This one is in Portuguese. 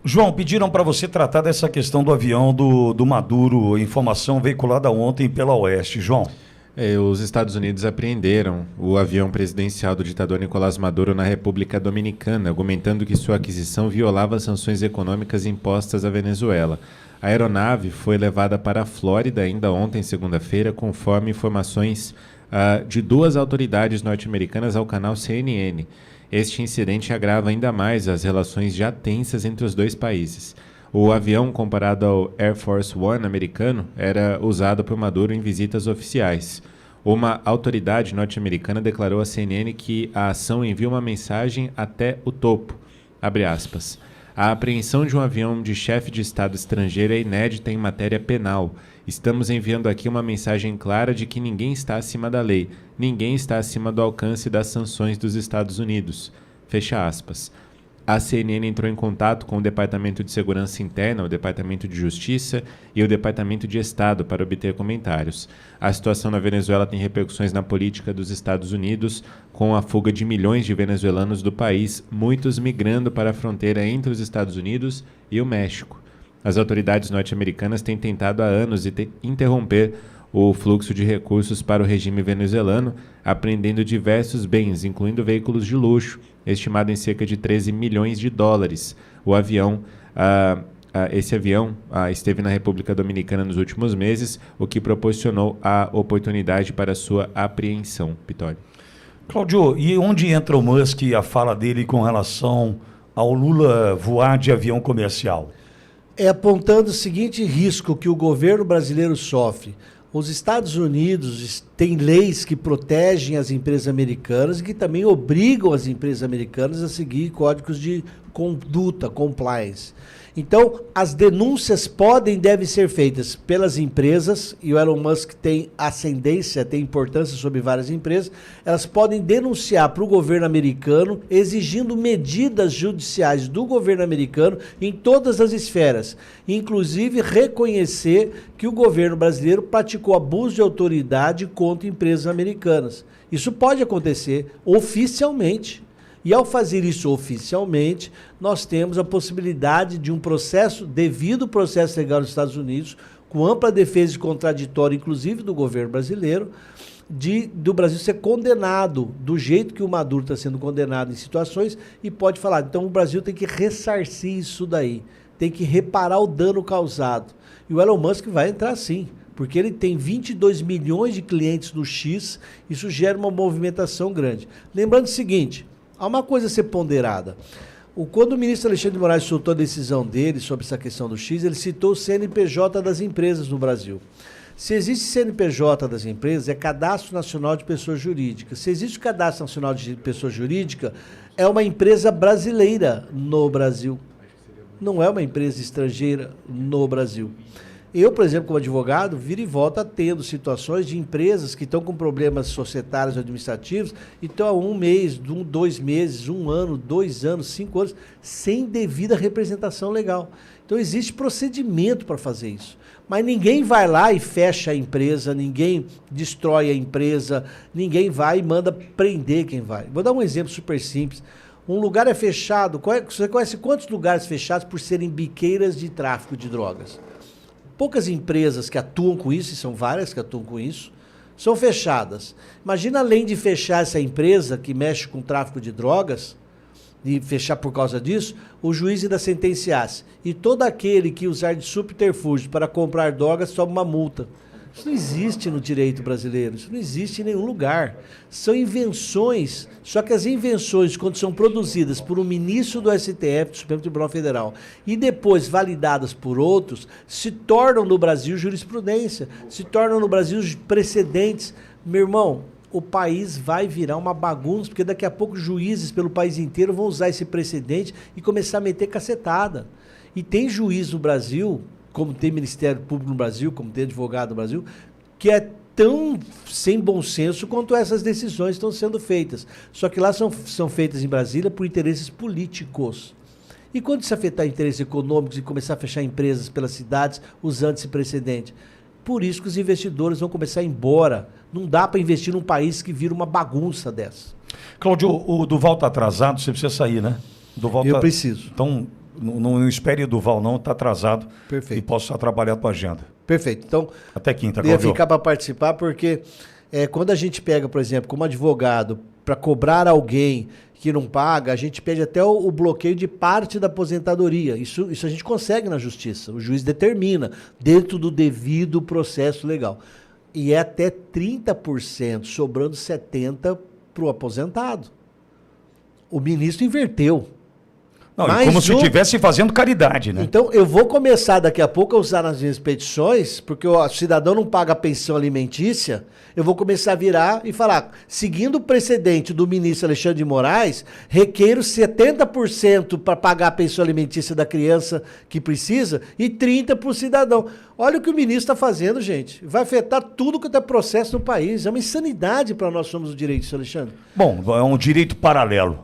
João, pediram para você tratar dessa questão do avião do Maduro, informação veiculada ontem pela Oeste. João. Os Estados Unidos apreenderam o avião presidencial do ditador Nicolás Maduro na República Dominicana, argumentando que sua aquisição violava as sanções econômicas impostas à Venezuela. A aeronave foi levada para a Flórida ainda ontem, segunda-feira, conforme informações de duas autoridades norte-americanas ao canal CNN. Este incidente agrava ainda mais as relações já tensas entre os dois países. O avião, comparado ao Air Force One americano, era usado por Maduro em visitas oficiais. Uma autoridade norte-americana declarou à CNN que a ação envia uma mensagem até o topo. Abre aspas. A apreensão de um avião de chefe de Estado estrangeiro é inédita em matéria penal. Estamos enviando aqui uma mensagem clara de que ninguém está acima da lei, ninguém está acima do alcance das sanções dos Estados Unidos. Fecha aspas. A CNN entrou em contato com o Departamento de Segurança Interna, o Departamento de Justiça e o Departamento de Estado para obter comentários. A situação na Venezuela tem repercussões na política dos Estados Unidos, com a fuga de milhões de venezuelanos do país, muitos migrando para a fronteira entre os Estados Unidos e o México. As autoridades norte-americanas têm tentado há anos interromper o fluxo de recursos para o regime venezuelano, apreendendo diversos bens, incluindo veículos de luxo, estimado em cerca de 13 milhões de dólares. Esse avião esteve na República Dominicana nos últimos meses, o que proporcionou a oportunidade para sua apreensão. Pitório. Cláudio, e onde entra o Musk e a fala dele com relação ao Lula voar de avião comercial? É apontando o seguinte risco que o governo brasileiro sofre. Os Estados Unidos têm leis que protegem as empresas americanas e que também obrigam as empresas americanas a seguir códigos de conduta, compliance. Então, as denúncias podem e devem ser feitas pelas empresas, e o Elon Musk tem ascendência, tem importância sobre várias empresas, elas podem denunciar para o governo americano, exigindo medidas judiciais do governo americano em todas as esferas, inclusive reconhecer que o governo brasileiro praticou abuso de autoridade contra empresas americanas. Isso pode acontecer oficialmente. E ao fazer isso oficialmente, nós temos a possibilidade de um processo, devido ao processo legal nos Estados Unidos, com ampla defesa e contraditória, inclusive do governo brasileiro, do Brasil ser condenado do jeito que o Maduro está sendo condenado em situações, e pode falar, então o Brasil tem que ressarcir isso daí, tem que reparar o dano causado. E o Elon Musk vai entrar sim, porque ele tem 22 milhões de clientes no X, isso gera uma movimentação grande. Lembrando o seguinte, há uma coisa a ser ponderada. Quando o ministro Alexandre de Moraes soltou a decisão dele sobre essa questão do X, ele citou o CNPJ das empresas no Brasil. Se existe CNPJ das empresas, é Cadastro Nacional de Pessoas Jurídicas. Se existe o Cadastro Nacional de Pessoa Jurídica, é uma empresa brasileira no Brasil. Não é uma empresa estrangeira no Brasil. Eu, por exemplo, como advogado, viro e volta tendo situações de empresas que estão com problemas societários ou administrativos e estão há 1 mês, 2 meses, 1 ano, 2 anos, 5 anos, sem devida representação legal. Então existe procedimento para fazer isso. Mas ninguém vai lá e fecha a empresa, ninguém destrói a empresa, ninguém vai e manda prender quem vai. Vou dar um exemplo super simples. Um lugar é fechado, você conhece quantos lugares fechados por serem biqueiras de tráfico de drogas? Poucas empresas que atuam com isso, e são várias que atuam com isso, são fechadas. Imagina, além de fechar essa empresa que mexe com tráfico de drogas, e fechar por causa disso, o juiz ainda sentenciasse. E todo aquele que usar de subterfúgio para comprar drogas toma uma multa. Isso não existe no direito brasileiro, isso não existe em nenhum lugar. São invenções, só que as invenções, quando são produzidas por um ministro do STF, do Supremo Tribunal Federal, e depois validadas por outros, se tornam no Brasil jurisprudência, se tornam no Brasil precedentes. Meu irmão, o país vai virar uma bagunça, porque daqui a pouco juízes pelo país inteiro vão usar esse precedente e começar a meter cacetada. E tem juiz no Brasil, como tem Ministério Público no Brasil, como tem advogado no Brasil, que é tão sem bom senso quanto essas decisões estão sendo feitas. Só que lá são feitas em Brasília por interesses políticos. E quando isso afetar interesses econômicos e começar a fechar empresas pelas cidades usando esse precedente? Por isso que os investidores vão começar a ir embora. Não dá para investir num país que vira uma bagunça dessa. Cláudio, o Duval está atrasado, você precisa sair, né? Eu preciso. Então, Não espere Duval, não, está atrasado. Perfeito. E posso atrapalhar a tua agenda. Perfeito. Então, Até quinta, eu ia Cláudio. ficar para participar porque quando a gente pega, por exemplo, como advogado, para cobrar alguém que não paga, a gente pede até o bloqueio de parte da aposentadoria. Isso a gente consegue na justiça. O juiz determina, dentro do devido processo legal. E é até 30%, sobrando 70% para o aposentado. O ministro inverteu. Não, Mas como se estivesse fazendo caridade, né? Então, eu vou começar daqui a pouco a usar nas minhas petições, porque o cidadão não paga a pensão alimentícia, eu vou começar a virar e falar, seguindo o precedente do ministro Alexandre de Moraes, requeiro 70% para pagar a pensão alimentícia da criança que precisa e 30% para o cidadão. Olha o que o ministro está fazendo, gente. Vai afetar tudo que é processo no país. É uma insanidade para nós somos o direito, Alexandre. Bom, é um direito paralelo.